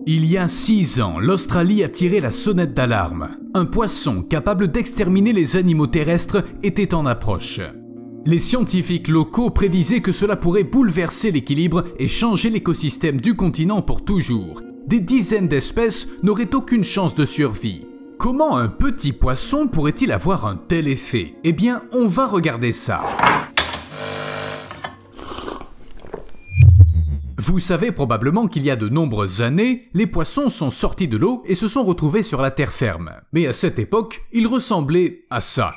Il y a 6 ans, l'Australie a tiré la sonnette d'alarme. Un poisson capable d'exterminer les animaux terrestres était en approche. Les scientifiques locaux prédisaient que cela pourrait bouleverser l'équilibre et changer l'écosystème du continent pour toujours. Des dizaines d'espèces n'auraient aucune chance de survie. Comment un petit poisson pourrait-il avoir un tel effet? Eh bien, on va regarder ça. Vous savez probablement qu'il y a de nombreuses années, les poissons sont sortis de l'eau et se sont retrouvés sur la terre ferme. Mais à cette époque, ils ressemblaient à ça.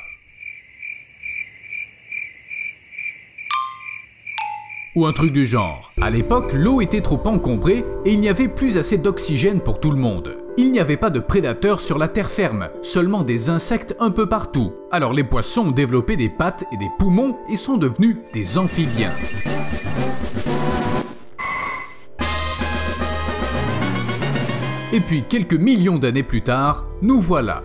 Ou un truc du genre. À l'époque, l'eau était trop encombrée et il n'y avait plus assez d'oxygène pour tout le monde. Il n'y avait pas de prédateurs sur la terre ferme, seulement des insectes un peu partout. Alors les poissons ont développé des pattes et des poumons et sont devenus des amphibiens. Et puis quelques millions d'années plus tard, nous voilà.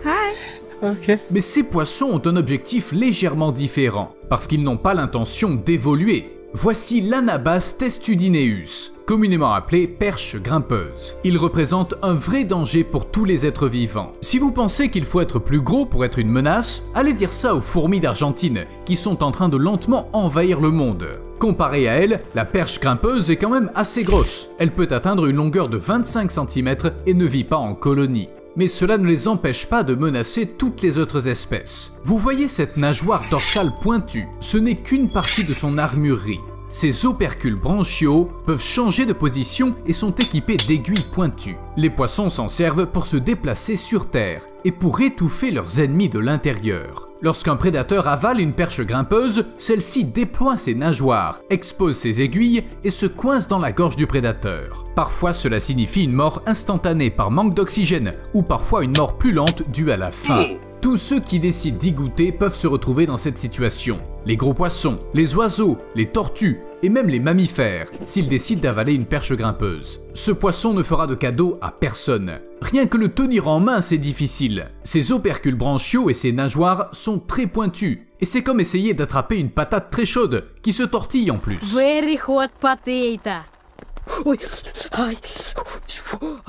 Okay. Mais ces poissons ont un objectif légèrement différent, parce qu'ils n'ont pas l'intention d'évoluer. Voici l'Anabas testudineus, communément appelée perche grimpeuse. Il représente un vrai danger pour tous les êtres vivants. Si vous pensez qu'il faut être plus gros pour être une menace, allez dire ça aux fourmis d'Argentine, qui sont en train de lentement envahir le monde. Comparée à elle, la perche grimpeuse est quand même assez grosse. Elle peut atteindre une longueur de 25 cm et ne vit pas en colonie. Mais cela ne les empêche pas de menacer toutes les autres espèces. Vous voyez cette nageoire dorsale pointue? Ce n'est qu'une partie de son armurerie. Ses opercules branchiaux peuvent changer de position et sont équipés d'aiguilles pointues. Les poissons s'en servent pour se déplacer sur Terre et pour étouffer leurs ennemis de l'intérieur. Lorsqu'un prédateur avale une perche grimpeuse, celle-ci déploie ses nageoires, expose ses aiguilles et se coince dans la gorge du prédateur. Parfois, cela signifie une mort instantanée par manque d'oxygène ou parfois une mort plus lente due à la faim. Tous ceux qui décident d'y goûter peuvent se retrouver dans cette situation. Les gros poissons, les oiseaux, les tortues et même les mammifères, s'ils décident d'avaler une perche grimpeuse. Ce poisson ne fera de cadeau à personne. Rien que le tenir en main, c'est difficile. Ses opercules branchiaux et ses nageoires sont très pointus. Et c'est comme essayer d'attraper une patate très chaude, qui se tortille en plus. Very hot potato.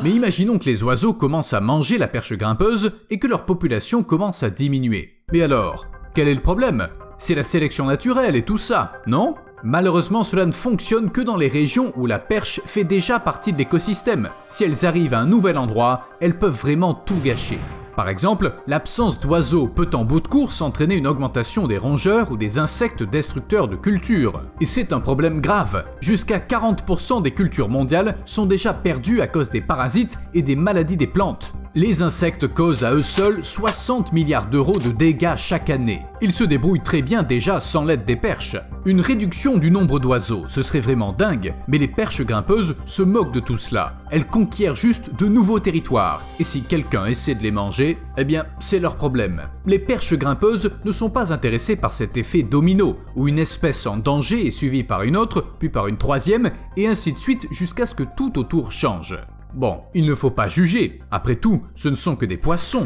Mais imaginons que les oiseaux commencent à manger la perche grimpeuse et que leur population commence à diminuer. Mais alors, quel est le problème? C'est la sélection naturelle et tout ça, non? Malheureusement, cela ne fonctionne que dans les régions où la perche fait déjà partie de l'écosystème. Si elles arrivent à un nouvel endroit, elles peuvent vraiment tout gâcher. Par exemple, l'absence d'oiseaux peut en bout de course entraîner une augmentation des rongeurs ou des insectes destructeurs de cultures. Et c'est un problème grave. Jusqu'à 40% des cultures mondiales sont déjà perdues à cause des parasites et des maladies des plantes. Les insectes causent à eux seuls 60 milliards d'euros de dégâts chaque année. Ils se débrouillent très bien déjà sans l'aide des perches. Une réduction du nombre d'oiseaux, ce serait vraiment dingue, mais les perches grimpeuses se moquent de tout cela. Elles conquièrent juste de nouveaux territoires, et si quelqu'un essaie de les manger, eh bien, c'est leur problème. Les perches grimpeuses ne sont pas intéressées par cet effet domino, où une espèce en danger est suivie par une autre, puis par une troisième, et ainsi de suite jusqu'à ce que tout autour change. Bon, il ne faut pas juger. Après tout, ce ne sont que des poissons.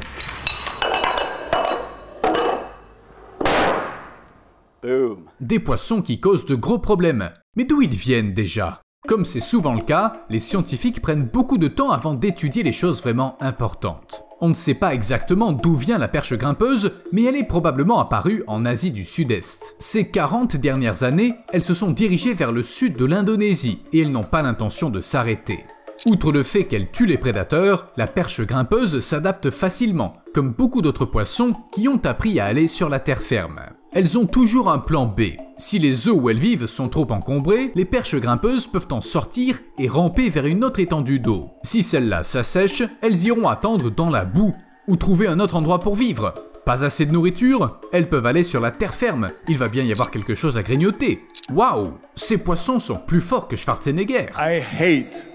Boom. Des poissons qui causent de gros problèmes. Mais d'où ils viennent déjà? Comme c'est souvent le cas, les scientifiques prennent beaucoup de temps avant d'étudier les choses vraiment importantes. On ne sait pas exactement d'où vient la perche grimpeuse, mais elle est probablement apparue en Asie du Sud-Est. Ces 40 dernières années, elles se sont dirigées vers le sud de l'Indonésie et elles n'ont pas l'intention de s'arrêter. Outre le fait qu'elle tue les prédateurs, la perche grimpeuse s'adapte facilement, comme beaucoup d'autres poissons qui ont appris à aller sur la terre ferme. Elles ont toujours un plan B. Si les eaux où elles vivent sont trop encombrées, les perches grimpeuses peuvent en sortir et ramper vers une autre étendue d'eau. Si celle-là s'assèche, elles iront attendre dans la boue ou trouver un autre endroit pour vivre. Pas assez de nourriture? Elles peuvent aller sur la terre ferme. Il va bien y avoir quelque chose à grignoter. Waouh! Ces poissons sont plus forts que Schwarzenegger. I hate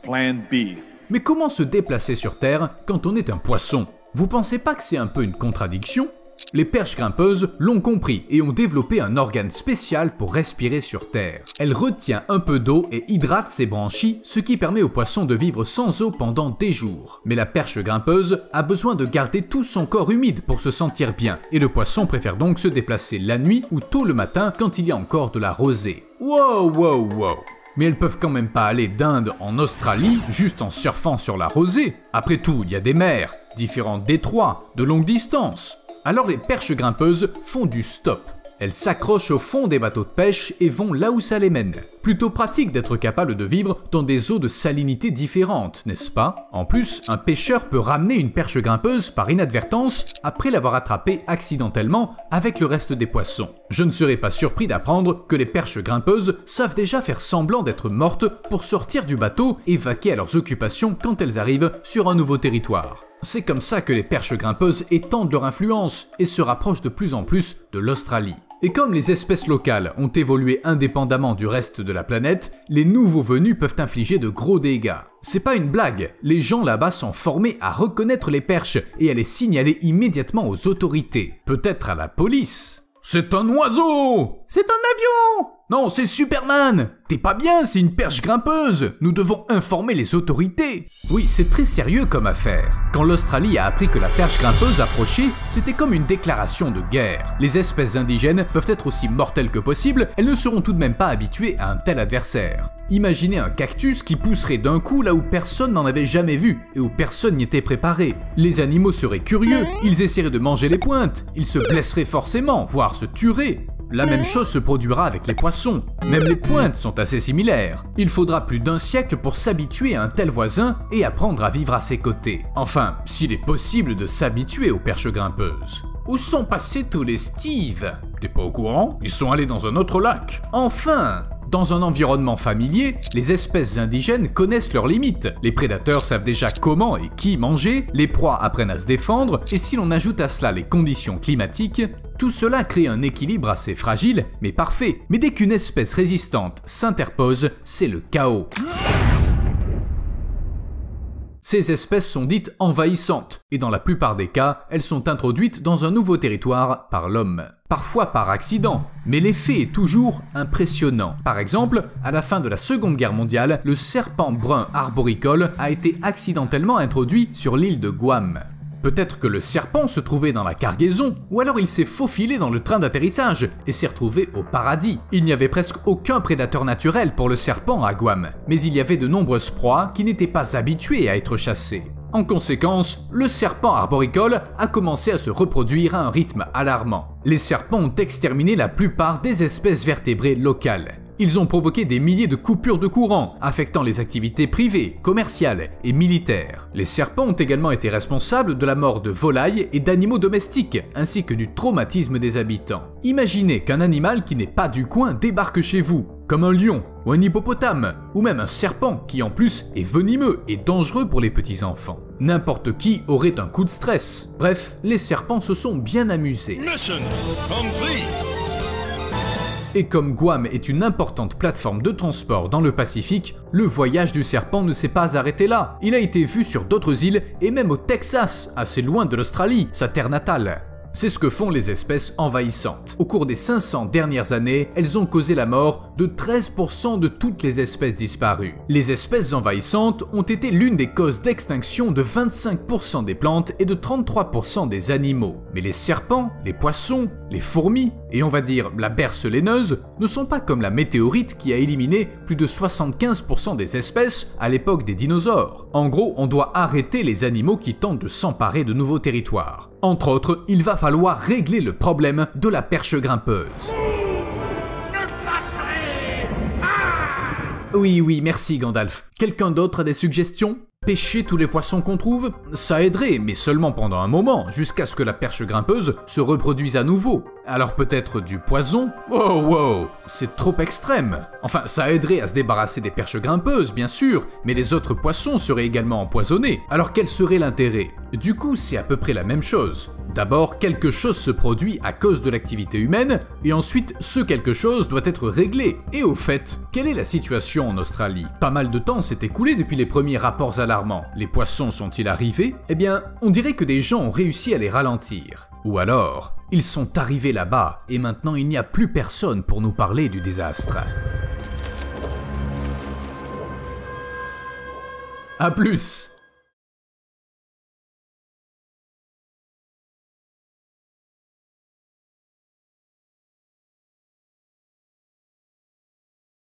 Plan B. Mais comment se déplacer sur Terre quand on est un poisson? Vous pensez pas que c'est un peu une contradiction? Les perches grimpeuses l'ont compris et ont développé un organe spécial pour respirer sur Terre. Elle retient un peu d'eau et hydrate ses branchies, ce qui permet aux poissons de vivre sans eau pendant des jours. Mais la perche grimpeuse a besoin de garder tout son corps humide pour se sentir bien, et le poisson préfère donc se déplacer la nuit ou tôt le matin quand il y a encore de la rosée. Wow, wow, wow! Mais elles peuvent quand même pas aller d'Inde en Australie juste en surfant sur la rosée. Après tout, il y a des mers, différents détroits, de longue distance. Alors les perches grimpeuses font du stop. Elles s'accrochent au fond des bateaux de pêche et vont là où ça les mène. Plutôt pratique d'être capable de vivre dans des eaux de salinité différentes, n'est-ce pas? En plus, un pêcheur peut ramener une perche grimpeuse par inadvertance après l'avoir attrapée accidentellement avec le reste des poissons. Je ne serais pas surpris d'apprendre que les perches grimpeuses savent déjà faire semblant d'être mortes pour sortir du bateau et vaquer à leurs occupations quand elles arrivent sur un nouveau territoire. C'est comme ça que les perches grimpeuses étendent leur influence et se rapprochent de plus en plus de l'Australie. Et comme les espèces locales ont évolué indépendamment du reste de la planète, les nouveaux venus peuvent infliger de gros dégâts. C'est pas une blague, les gens là-bas sont formés à reconnaître les perches et à les signaler immédiatement aux autorités, peut-être à la police. C'est un oiseau! C'est un avion! Non, c'est Superman! T'es pas bien, c'est une perche grimpeuse! Nous devons informer les autorités! Oui, c'est très sérieux comme affaire. Quand l'Australie a appris que la perche grimpeuse approchait, c'était comme une déclaration de guerre. Les espèces indigènes peuvent être aussi mortelles que possible, elles ne seront tout de même pas habituées à un tel adversaire. Imaginez un cactus qui pousserait d'un coup là où personne n'en avait jamais vu et où personne n'y était préparé. Les animaux seraient curieux, ils essaieraient de manger les pointes, ils se blesseraient forcément, voire se tueraient. La même chose se produira avec les poissons. Même les pointes sont assez similaires. Il faudra plus d'un siècle pour s'habituer à un tel voisin et apprendre à vivre à ses côtés. Enfin, s'il est possible de s'habituer aux perches grimpeuses. Où sont passés tous les Steve? T'es pas au courant? Ils sont allés dans un autre lac. Enfin! Dans un environnement familier, les espèces indigènes connaissent leurs limites. Les prédateurs savent déjà comment et qui manger, les proies apprennent à se défendre, et si l'on ajoute à cela les conditions climatiques, tout cela crée un équilibre assez fragile, mais parfait. Mais dès qu'une espèce résistante s'interpose, c'est le chaos. Ces espèces sont dites envahissantes, et dans la plupart des cas, elles sont introduites dans un nouveau territoire par l'homme. Parfois par accident, mais l'effet est toujours impressionnant. Par exemple, à la fin de la Seconde Guerre mondiale, le serpent brun arboricole a été accidentellement introduit sur l'île de Guam. Peut-être que le serpent se trouvait dans la cargaison, ou alors il s'est faufilé dans le train d'atterrissage et s'est retrouvé au paradis. Il n'y avait presque aucun prédateur naturel pour le serpent à Guam, mais il y avait de nombreuses proies qui n'étaient pas habituées à être chassées. En conséquence, le serpent arboricole a commencé à se reproduire à un rythme alarmant. Les serpents ont exterminé la plupart des espèces vertébrées locales. Ils ont provoqué des milliers de coupures de courant, affectant les activités privées, commerciales et militaires. Les serpents ont également été responsables de la mort de volailles et d'animaux domestiques, ainsi que du traumatisme des habitants. Imaginez qu'un animal qui n'est pas du coin débarque chez vous, comme un lion ou un hippopotame, ou même un serpent qui en plus est venimeux et dangereux pour les petits-enfants. N'importe qui aurait un coup de stress. Bref, les serpents se sont bien amusés. Mission complete. Et comme Guam est une importante plateforme de transport dans le Pacifique, le voyage du serpent ne s'est pas arrêté là. Il a été vu sur d'autres îles et même au Texas, assez loin de l'Australie, sa terre natale. C'est ce que font les espèces envahissantes. Au cours des 500 dernières années, elles ont causé la mort de 13% de toutes les espèces disparues. Les espèces envahissantes ont été l'une des causes d'extinction de 25% des plantes et de 33% des animaux. Mais les serpents, les poissons, les fourmis, et on va dire la berce laineuse, ne sont pas comme la météorite qui a éliminé plus de 75% des espèces à l'époque des dinosaures. En gros, on doit arrêter les animaux qui tentent de s'emparer de nouveaux territoires. Entre autres, il va falloir régler le problème de la perche grimpeuse. Oui, merci Gandalf. Quelqu'un d'autre a des suggestions ? Pêcher tous les poissons qu'on trouve, ça aiderait, mais seulement pendant un moment, jusqu'à ce que la perche grimpeuse se reproduise à nouveau. Alors peut-être du poison ? Wow, c'est trop extrême. Enfin, ça aiderait à se débarrasser des perches grimpeuses, bien sûr, mais les autres poissons seraient également empoisonnés. Alors quel serait l'intérêt ? Du coup, c'est à peu près la même chose. D'abord, quelque chose se produit à cause de l'activité humaine, et ensuite, ce quelque chose doit être réglé. Et au fait, quelle est la situation en Australie ? Pas mal de temps s'est écoulé depuis les premiers rapports alarmants. Les poissons sont-ils arrivés ? Eh bien, on dirait que des gens ont réussi à les ralentir. Ou alors, ils sont arrivés là-bas, et maintenant il n'y a plus personne pour nous parler du désastre. À plus!